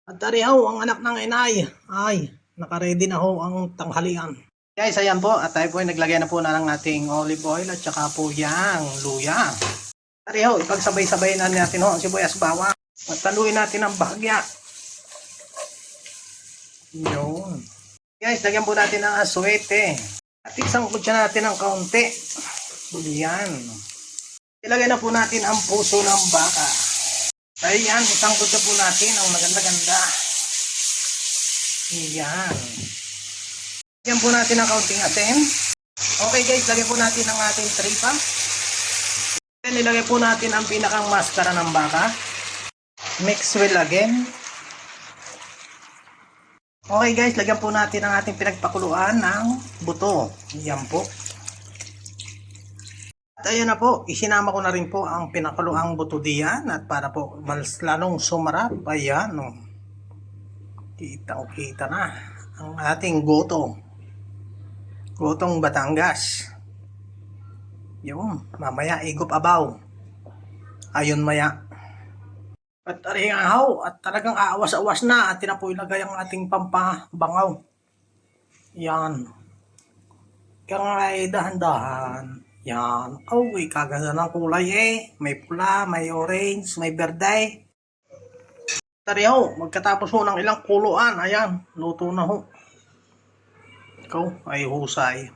At tarihaw, ang anak ng inay ay nakaredy na ho ang tanghalian. Guys, ayan po. At tayo po ay naglagay na po na ng ating olive oil at saka po yang luya. Tarihaw, ipagsabay-sabay na natin ho ang sibuyas bawang. At taluin natin ang bahagya. Yun. Guys, lagyan po natin ng aswete. At isang kutsa natin ng kaunti. Yan. Ilagay na po natin ang puso ng baka. Ayan, isang kutsa po natin ang maganda-ganda. Yan. Lagyan po natin ang kaunting asin. Okay guys, lagyan po natin ang ating tripa. Then ilagay po natin ang pinakang maskara ng baka. Mix well again. Okay guys, lagyan po natin ang ating pinagpakuluan ng buto. Yan po. At ayan na po, isinama ko na rin po ang pinakuluang buto diyan. At para po mas lalong sumarap, ayan o. Kitang-kita na ang ating goto. Gotong Batangas. Yun, mamaya igop abaw. Ayun maya. At aringahaw, at talagang aawas-awas na at tinapoy lagay ang ating pampabangaw. Yan. Kaya nga ay dahan-dahan. Yan. Uy, kaganda ng kulay eh. May pula, may orange, may berde. Tarihaw, magkatapos ho ng ilang kuluan, ayan, luto na ho. Ikaw ay husay.